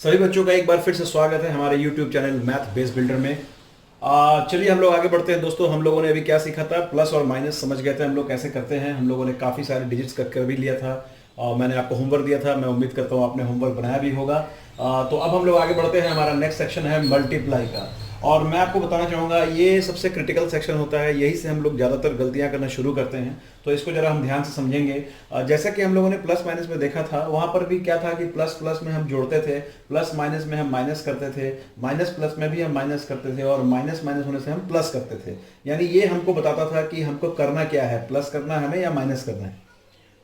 सभी बच्चों का एक बार फिर से स्वागत है हमारे YouTube channel math base builder में। चलिए हम लोग आगे बढ़ते हैं दोस्तों। हम लोगों ने अभी क्या सीखा था, प्लस और माइनस समझ गए थे हम लोग कैसे करते हैं। हम लोगों ने काफ़ी सारे डिजिट्स कर भी लिया था और मैंने आपको होमवर्क दिया था। मैं उम्मीद करता हूँ आपने होमवर्क बनाया भी होगा। तो अब हम लोग आगे बढ़ते हैं। हमारा नेक्स्ट सेक्शन है मल्टीप्लाई का, और मैं आपको बताना चाहूँगा ये सबसे क्रिटिकल सेक्शन होता है। यही से हम लोग ज़्यादातर गलतियाँ करना शुरू करते हैं, तो इसको जरा हम ध्यान से समझेंगे। जैसा कि हम लोगों ने प्लस माइनस में देखा था, वहाँ पर भी क्या था कि प्लस प्लस में हम जोड़ते थे, प्लस माइनस में हम माइनस करते थे, माइनस प्लस में भी हम माइनस करते थे, और माइनस माइनस होने से हम प्लस करते थे। यानी ये हमको बताता था कि हमको करना क्या है, प्लस करना है हमें या माइनस करना है।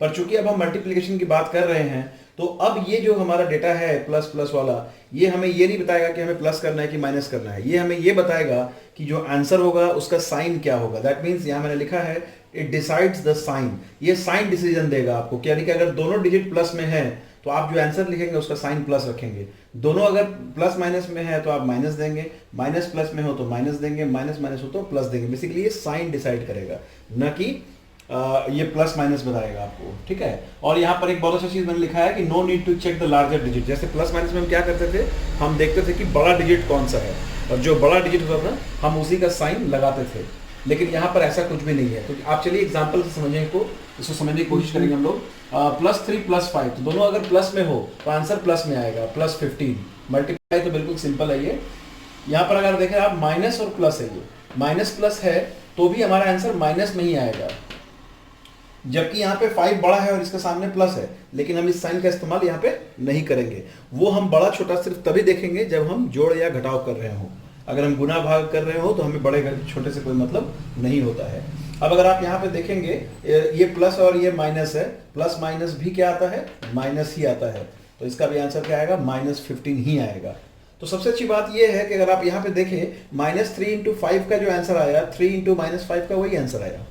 पर चूंकि अब हम मल्टीप्लिकेशन की बात कर रहे हैं, तो अब ये जो हमारा डेटा है प्लस प्लस वाला, ये हमें ये नहीं बताएगा कि हमें प्लस करना है कि माइनस करना है। ये हमें ये बताएगा कि जो आंसर होगा उसका साइन क्या होगा। दैट मीन्स यहाँ मैंने लिखा है इट डिसाइड्स द साइन। ये साइन डिसीजन देगा आपको, यानी कि अगर दोनों डिजिट प्लस में है तो आप जो आंसर लिखेंगे उसका साइन प्लस रखेंगे। दोनों अगर प्लस माइनस में है तो आप माइनस देंगे, माइनस प्लस में हो तो माइनस देंगे, माइनस माइनस हो तो प्लस देंगे। बेसिकली ये साइन डिसाइड करेगा, न कि ये प्लस माइनस बताएगा आपको, ठीक है। और यहाँ पर एक बहुत अच्छा चीज मैंने लिखा है कि no need to check the larger digit. जैसे प्लस माइनस में हम क्या करते थे, हम देखते थे कि बड़ा डिजिट कौन सा है, और जो बड़ा डिजिट होता था हम उसी का साइन लगाते थे। लेकिन यहाँ पर ऐसा कुछ भी नहीं है। तो आप चलिए एग्जाम्पल से समझने को, इसको समझने की कोशिश करेंगे हम लोग। +3 +5, तो दोनों अगर प्लस में हो तो आंसर प्लस में आएगा, +15। मल्टीप्लाई तो बिल्कुल सिंपल है ये। यहाँ पर अगर देखें आप, माइनस और प्लस है, ये माइनस प्लस है तो भी हमारा आंसर माइनस में ही आएगा, जबकि यहाँ पे 5 बड़ा है और इसके सामने प्लस है। लेकिन हम इस साइन का इस्तेमाल यहाँ पे नहीं करेंगे। वो हम बड़ा छोटा सिर्फ तभी देखेंगे जब हम जोड़ या घटाव कर रहे हो। अगर हम गुना भाग कर रहे हो तो हमें बड़े छोटे से कोई मतलब नहीं होता है। अब अगर आप यहाँ पे देखेंगे, ये प्लस और ये माइनस है, प्लस माइनस भी क्या आता है, माइनस ही आता है। तो इसका भी आंसर क्या आएगा, -15 ही आएगा। तो सबसे अच्छी बात यह है कि अगर आप यहाँ पे देखें, -3 × 5 का जो आंसर आया, 3 × -5 का वही आंसर आया,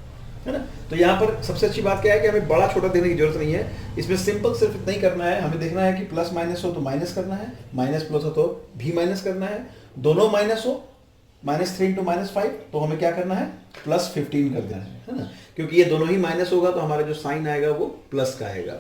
है ना। तो यहाँ पर सबसे अच्छी बात क्या है कि हमें बड़ा छोटा देने की जरूरत नहीं है। इसमें सिंपल सिर्फ इतना ही करना है, हमें देखना है कि प्लस माइनस हो तो माइनस करना है, माइनस प्लस हो तो भी माइनस करना है। दोनों माइनस हो, -3 × -5, तो हमें क्या करना है, +15 कर देना है ना। क्योंकि ये दोनों ही माइनस होगा तो हमारा जो साइन आएगा वो प्लस का आएगा।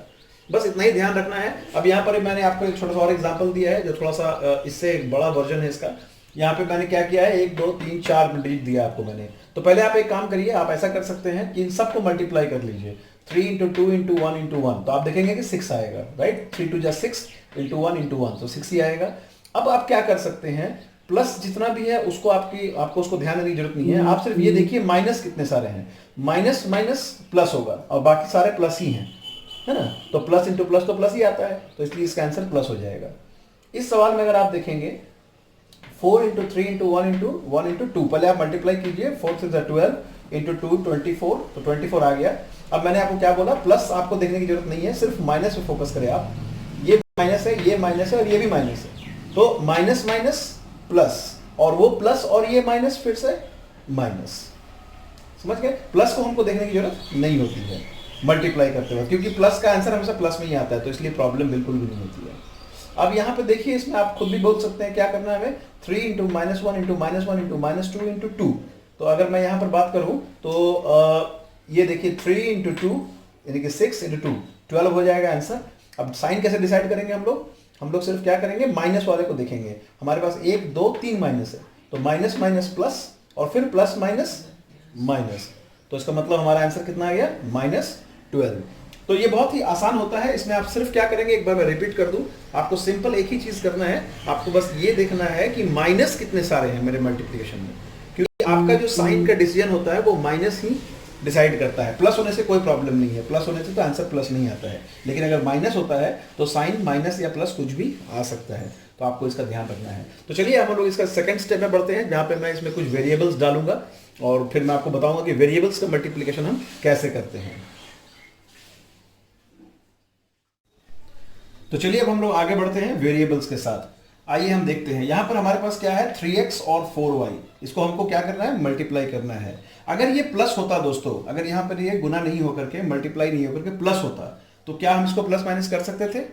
बस इतना ही ध्यान रखना है। अब यहाँ पर मैंने आपको एक छोटा सा और एग्जाम्पल दिया है जो थोड़ा सा इससे एक बड़ा वर्जन है इसका। यहाँ पे मैंने क्या किया है, 1 2 3 4 डिजिट दिया आपको मैंने। तो पहले आप एक काम करिए, आप ऐसा कर सकते हैं कि इन सबको मल्टीप्लाई कर लीजिए। 3 × 2 × 1 × 1, तो आप देखेंगे कि 6 आएगा, राइट। 3 × 2 = 6, × 1 × 1, तो 6 ही आएगा। अब आप क्या कर सकते हैं, प्लस जितना भी है उसको आपको उसको ध्यान देने की जरूरत नहीं है। आप सिर्फ ये देखिए माइनस कितने सारे हैं, माइनस माइनस प्लस होगा और बाकी सारे प्लस ही हैं, है ना। तो प्लस इंटू प्लस तो प्लस ही आता है, तो इसलिए इसका आंसर प्लस हो जाएगा। इस सवाल में अगर आप देखेंगे, 4 × 3 × 1 × 1 × 2, पहले आप मल्टीप्लाई कीजिए। 4 × 6 = 12, × 2 24, तो 24 आ गया। अब मैंने आपको क्या बोला, प्लस आपको देखने की जरूरत नहीं है, सिर्फ माइनस पे फोकस करें आप। ये माइनस है, ये माइनस है और ये भी माइनस है, तो माइनस माइनस प्लस, और वो प्लस और ये माइनस फिर से माइनस। समझ गए, प्लस को हमको देखने की जरूरत नहीं होती है मल्टीप्लाई करते वक्त, क्योंकि प्लस का आंसर हमेशा प्लस में ही आता है, तो इसलिए प्रॉब्लम बिल्कुल भी नहीं होती है। अब यहाँ पे देखिए, इसमें आप खुद भी बोल सकते हैं क्या करना है हमें, 3 × -1 × -1 × -2 × 2। तो अगर मैं यहाँ पर बात करूँ तो ये देखिए 3 × 2 यानी कि 6 × 2 12 हो जाएगा आंसर। अब साइन कैसे डिसाइड करेंगे हम लोग सिर्फ क्या करेंगे, माइनस वाले को देखेंगे। हमारे पास 1 2 3 माइनस है, तो माइनस माइनस प्लस और फिर प्लस माइनस माइनस, तो इसका मतलब हमारा आंसर कितना आ गया, -12। तो ये बहुत ही आसान होता है। इसमें आप सिर्फ क्या करेंगे, एक बार मैं रिपीट कर दूं, आपको सिंपल एक ही चीज करना है। आपको बस ये देखना है कि माइनस कितने सारे हैं मेरे मल्टीप्लिकेशन में, क्योंकि आपका जो साइन का डिसीजन होता है वो माइनस ही डिसाइड करता है। प्लस होने से कोई प्रॉब्लम नहीं है, प्लस होने से तो आंसर प्लस नहीं आता है, लेकिन अगर माइनस होता है तो साइन माइनस या प्लस कुछ भी आ सकता है। तो आपको इसका ध्यान रखना है। तो चलिए हम लोग इसका सेकंड स्टेप में बढ़ते हैं, जहां पे मैं इसमें कुछ वेरिएबल्स डालूंगा और फिर मैं आपको बताऊंगा कि वेरिएबल्स का मल्टीप्लिकेशन हम कैसे करते हैं। तो चलिए अब हम लोग आगे बढ़ते हैं वेरिएबल्स के साथ। आइए हम देखते हैं, यहां पर हमारे पास क्या है, 3x और 4y। इसको हमको क्या करना है, मल्टीप्लाई करना है। अगर ये प्लस होता दोस्तों, अगर यहां पर ये गुना नहीं होकर के, मल्टीप्लाई नहीं होकर के प्लस होता, तो क्या हम इसको प्लस माइनस कर सकते थे?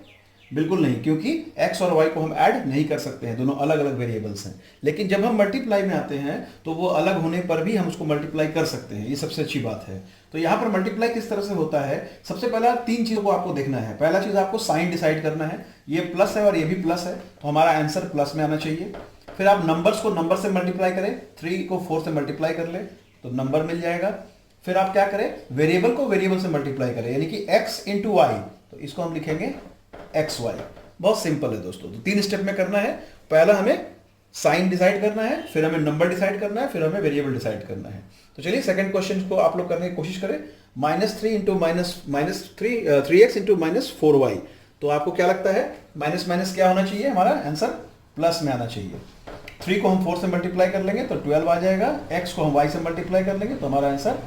बिल्कुल नहीं, क्योंकि x और y को हम ऐड नहीं कर सकते हैं, दोनों अलग अलग वेरिएबल्स हैं। लेकिन जब हम मल्टीप्लाई में आते हैं तो वो अलग होने पर भी हम उसको मल्टीप्लाई कर सकते हैं, ये सबसे अच्छी बात है। तो यहाँ पर मल्टीप्लाई किस तरह से होता है, सबसे पहला 3 चीज़ों को आपको देखना है। पहला चीज़ आपको साइन डिसाइड करना है, ये प्लस है और ये भी प्लस है, तो हमारा आंसर प्लस में आना चाहिए। फिर आप नंबर्स को नंबर से मल्टीप्लाई करें, 3 को 4 से मल्टीप्लाई कर ले तो नंबर मिल जाएगा। फिर आप क्या करें, वेरिएबल को वेरिएबल से मल्टीप्लाई करें, यानी कि x इंटू वाई, तो इसको हम लिखेंगे एक्स वाई। बहुत सिंपल है दोस्तों। तो 3 स्टेप में करना है। पहला हमें साइन डिसाइड करना है, फिर हमें नंबर डिसाइड करना है, फिर हमें वेरिएबल डिसाइड करना है। तो चलिए सेकंड क्वेश्चन को आप लोग करने की कोशिश करें। -3 into three x into -4y, तो आपको क्या लगता है माइनस माइनस क्या होना चाहिए, हमारा आंसर प्लस में आना चाहिए। 3 को हम 4 से मल्टीप्लाई कर लेंगे तो 12 आ जाएगा, x को हम y से मल्टीप्लाई कर लेंगे तो हमारा आंसर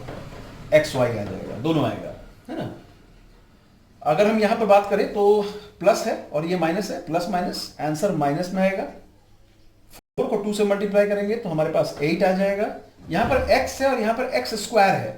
xy आ जाएगा, दोनों आएगा, है ना। अगर हम यहां पर बात करें तो प्लस है और ये माइनस है, प्लस माइनस आंसर माइनस में आएगा। 4 को 2 से मल्टीप्लाई करेंगे तो हमारे पास 8 आ जाएगा। यहां पर x है और यहां पर x स्क्वायर है,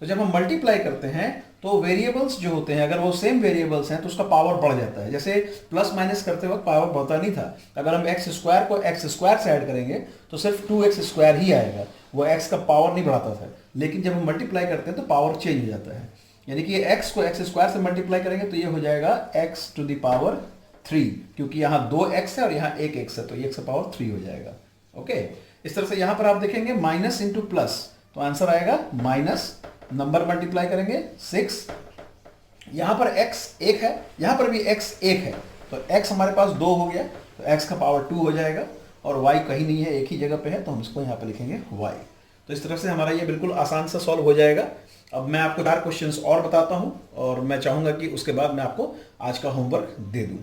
तो जब हम मल्टीप्लाई करते हैं तो वेरिएबल्स जो होते हैं अगर वो सेम वेरिएबल्स हैं तो उसका पावर बढ़ जाता है। जैसे प्लस माइनस करते वक्त पावर बढ़ता नहीं था, अगर हम एक्स स्क्वायर को एक्स स्क्वायर से ऐड करेंगे तो सिर्फ 2x स्क्वायर ही आएगा, वो x का पावर नहीं बढ़ाता था। लेकिन जब हम मल्टीप्लाई करते हैं तो पावर चेंज हो जाता है, यानी कि x को एक्स स्क्वायर से मल्टीप्लाई करेंगे तो ये हो जाएगा x टू द पावर 3, क्योंकि यहाँ 2x है और यहाँ 1x है तो x का पावर 3 हो जाएगा। ओके, इस तरह से यहाँ पर आप देखेंगे माइनस इंटू प्लस, तो आंसर आएगा माइनस, नंबर मल्टीप्लाई करेंगे 6, यहां पर x 1 है, यहां पर भी x 1 है, तो x हमारे पास 2 हो गया, तो x का पावर 2 हो जाएगा, और y कहीं नहीं है, एक ही जगह पे है, तो हम इसको यहां पर लिखेंगे y। तो इस तरह से हमारा ये बिल्कुल आसान सा सॉल्व हो जाएगा। अब मैं आपको 4 क्वेश्चंस और बताता हूं और मैं चाहूंगा कि उसके बाद मैं आपको आज का होमवर्क दे दूं।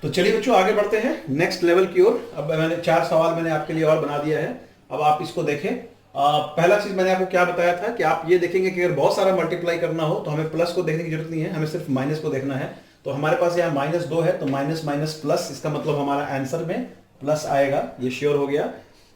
तो चलिए बच्चों आगे बढ़ते हैं नेक्स्ट लेवल की ओर। अब मैंने 4 सवाल मैंने आपके लिए और बना दिया है, अब आप इसको देखें। पहला चीज मैंने आपको क्या बताया था कि आप ये देखेंगे कि अगर बहुत सारा मल्टीप्लाई करना हो तो हमें प्लस को देखने की जरूरत नहीं है, हमें सिर्फ माइनस को देखना है। तो हमारे पास यहाँ -2 है, तो माइनस माइनस प्लस, इसका मतलब हमारा आंसर में प्लस आएगा, ये श्योर हो गया।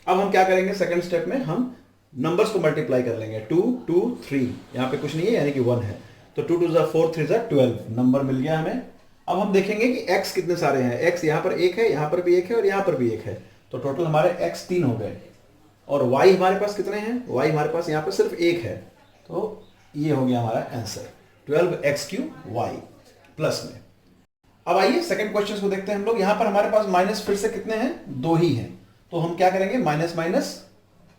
अब हम क्या करेंगे, सेकंड स्टेप में हम नंबर्स को मल्टीप्लाई कर लेंगे। 2 2 3, यहाँ पे कुछ नहीं है यानी कि 1 है, तो 2 2 4 3 12 नंबर मिल गया हमें। अब हम देखेंगे कि x कितने सारे हैं। x यहाँ पर 1 है, यहाँ पर भी 1 है और यहाँ पर भी 1 है, तो टोटल हमारे x 3 हो गए। और y हमारे पास कितने हैं, y हमारे पास यहाँ पर सिर्फ 1 है, तो ये हो गया हमारा आंसर 12x3y प्लस में। अब आइए सेकंड क्वेश्चन को देखते हैं हम लोग। यहाँ पर हमारे पास माइनस फिर से कितने हैं, 2 ही हैं, तो हम क्या करेंगे माइनस माइनस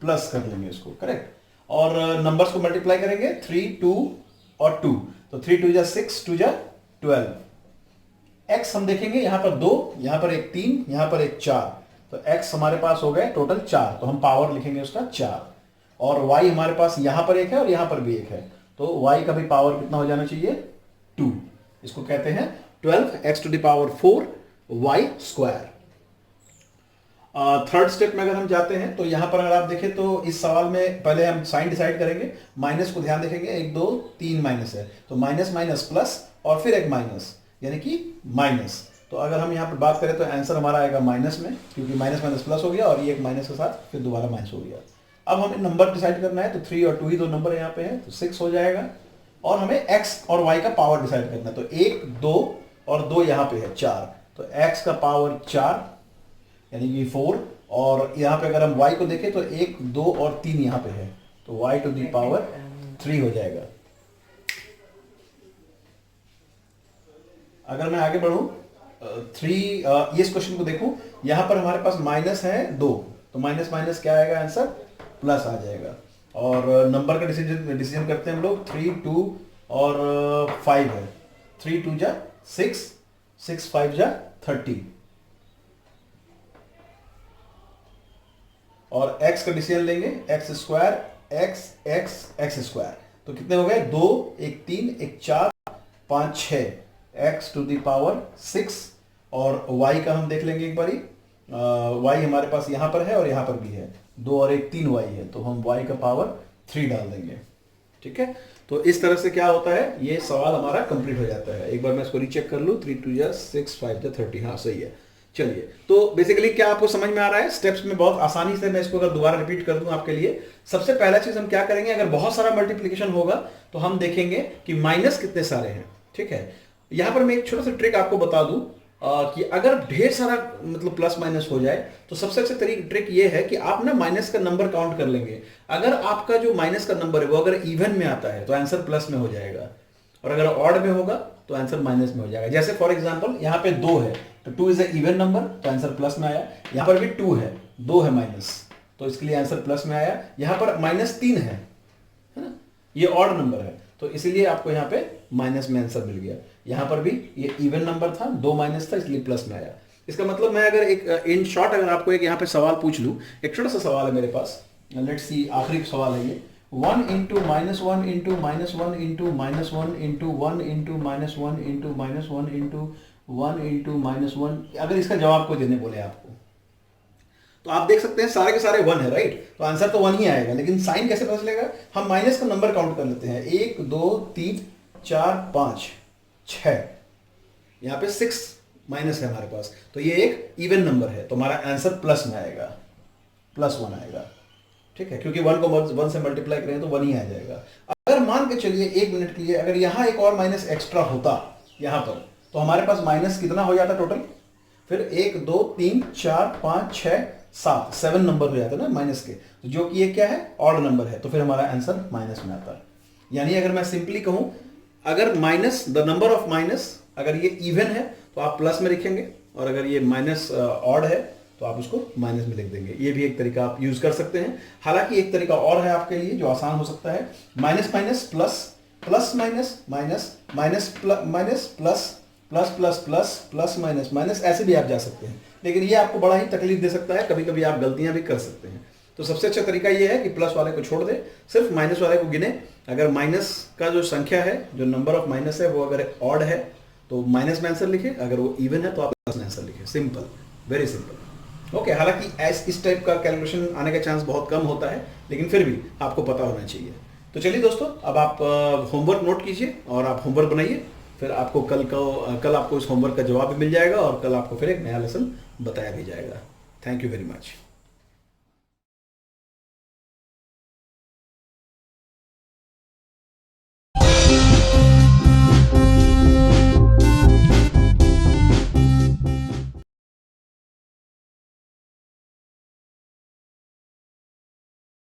प्लस कर लेंगे इसको, करेक्ट। और नंबर्स को मल्टीप्लाई करेंगे 3 2 और 2, तो 3 2 6 2 12। x हम देखेंगे यहाँ पर 2, यहाँ पर एक 3, यहाँ पर एक 4, तो x हमारे पास हो गए टोटल 4, तो हम पावर लिखेंगे उसका 4। और y हमारे पास यहाँ पर 1 है और यहाँ पर भी 1 है, तो y का भी पावर कितना हो जाना चाहिए 2। इसको कहते हैं 12x to the power 4 y square. Third step में अगर हम जाते हैं तो यहाँ पर अगर आप देखें तो इस सवाल में पहले हम साइन डिसाइड करेंगे। माइनस को ध्यान देखेंगे, 1 2 3 माइनस है, तो माइनस माइनस प्लस और फिर एक माइनस, यानी कि माइनस। तो अगर हम यहाँ पर बात करें तो आंसर हमारा आएगा माइनस में, क्योंकि माइनस माइनस प्लस हो गया और ये एक माइनस के साथ फिर दोबारा माइनस हो गया। अब हमें नंबर डिसाइड करना है, तो 3 और 2 ही 2 नंबर यहाँ पे है, तो 6 हो जाएगा। और हमें x और y का पावर डिसाइड करना है, तो 1 2 और 2 यहाँ पे है 4, तो x का पावर 4 यानी कि 4, और यहाँ पे अगर हम y को देखें तो 1 2 और 3 यहाँ पे है, तो y टू दी पावर 3 हो जाएगा। अगर मैं आगे बढ़ूं 3 ये इस क्वेश्चन को देखूं, यहां पर हमारे पास माइनस है 2, तो माइनस माइनस क्या आएगा आंसर प्लस आ जाएगा। और नंबर का डिसीजन करते हैं हम लोग, 3 2 और 5 है, 3 2 जा 6 6 5 जा 30। और x का डिसीजन लेंगे, x square x x x square, तो कितने हो गए 2 1 3 1 4 5 6, x टू दी पावर 6। और y का हम देख लेंगे एक बारी, y हमारे पास यहाँ पर है और यहाँ पर भी है, 2 और 1 3 y है, तो हम y का पावर 3 डाल देंगे, ठीक है। तो इस तरह से क्या होता है, ये सवाल हमारा कंप्लीट हो जाता है। एक बार मैं इसको रीचेक कर लूँ, 3 2 जा 6 5 जा 30, हाँ सही है। चलिए, तो बेसिकली क्या आपको समझ में आ रहा है, स्टेप्स में बहुत आसानी से मैं इसको अगर दोबारा रिपीट कर दूं आपके लिए। सबसे पहला चीज हम क्या करेंगे, अगर बहुत सारा मल्टीप्लिकेशन होगा तो हम देखेंगे कि माइनस कितने सारे हैं, ठीक है। यहां पर मैं एक छोटा सा ट्रिक आपको बता दूं कि अगर ढेर सारा मतलब प्लस माइनस हो जाए तो सबसे अच्छा ट्रिक ये है कि आप ना माइनस का नंबर काउंट कर लेंगे। अगर आपका जो माइनस का नंबर है वो अगर इवन में आता है तो आंसर प्लस में हो जाएगा, और अगर ऑड में होगा तो आंसर माइनस में हो जाएगा। जैसे फॉर एग्जांपल यहाँ पे 2 है तो 2 इज ए इवन नंबर तो आंसर प्लस में आया। यहाँ पर भी 2 है, 2 है माइनस, तो इसके लिए आंसर प्लस में आया। यहाँ पर -3 है ना, ये ऑड नंबर है तो इसीलिए आपको यहाँ पे माइनस में आंसर मिल गया। यहाँ पर भी ये इवन नंबर था, 2 माइनस था इसलिए प्लस में आया। इसका मतलब मैं अगर एक इन शॉर्ट अगर आपको एक यहाँ पे सवाल पूछ लूँ, एक छोटा सा सवाल है मेरे पास, लेट्स सी, आखिरी सवाल है ये। 1 into -1 into -1 into -1 into 1 into -1 into -1 into 1 into -1, अगर इसका जवाब को देने बोले आपको तो आप देख सकते हैं सारे के सारे 1 है, राइट? तो आंसर तो 1 ही आएगा, लेकिन साइन कैसे पता चलेगा? हम माइनस का नंबर काउंट कर लेते हैं, 1 2 3 4 5 6, यहाँ पे 6 माइनस है हमारे पास, तो ये एक इवन नंबर है तो हमारा आंसर प्लस में आएगा, +1 आएगा, ठीक है? क्योंकि 1 को 1 से मल्टीप्लाई करें तो 1 ही आ जाएगा। अगर मान के चलिए 1 मिनट के लिए अगर यहाँ एक और माइनस एक्स्ट्रा होता यहाँ पर, तो हमारे पास माइनस कितना हो जाता टोटल? फिर 1 2 3 4 5 6 7 नंबर हो जाते ना माइनस के, तो जो कि ये क्या है? ऑड नंबर है, तो फिर हमारा आंसर माइनस में आता है। यानी अगर मैं सिंपली कहूं, अगर minus the number of minus अगर ये इवन है तो आप प्लस में लिखेंगे, और अगर ये माइनस ऑड है तो आप उसको माइनस में लिख देंगे। ये भी एक तरीका आप यूज कर सकते हैं। हालांकि एक तरीका और है आपके लिए जो आसान हो सकता है, minus minus plus, plus minus minus, minus minus plus, plus plus plus, plus minus minus, ऐसे भी आप जा सकते हैं, लेकिन ये आपको बड़ा ही तकलीफ दे सकता है, कभी कभी आप गलतियां भी कर सकते हैं। तो सबसे अच्छा तरीका ये है कि प्लस वाले को छोड़ दे, सिर्फ माइनस वाले को गिने। अगर माइनस का जो संख्या है, जो नंबर ऑफ माइनस है, वो अगर ऑड है तो माइनस में आंसर लिखे, अगर वो इवन है तो आप प्लस में आंसर लिखे। Simple, very simple. ओके, हालांकि इस टाइप का कैलकुलेशन आने का चांस बहुत कम होता है, लेकिन फिर भी आपको पता होना चाहिए। तो चलिए दोस्तों, अब आप होमवर्क नोट कीजिए और आप होमवर्क बनाइए, फिर आपको कल आपको इस होमवर्क का जवाब भी मिल जाएगा और कल आपको फिर एक नया लेसन बताया भी जाएगा। Thank you very much.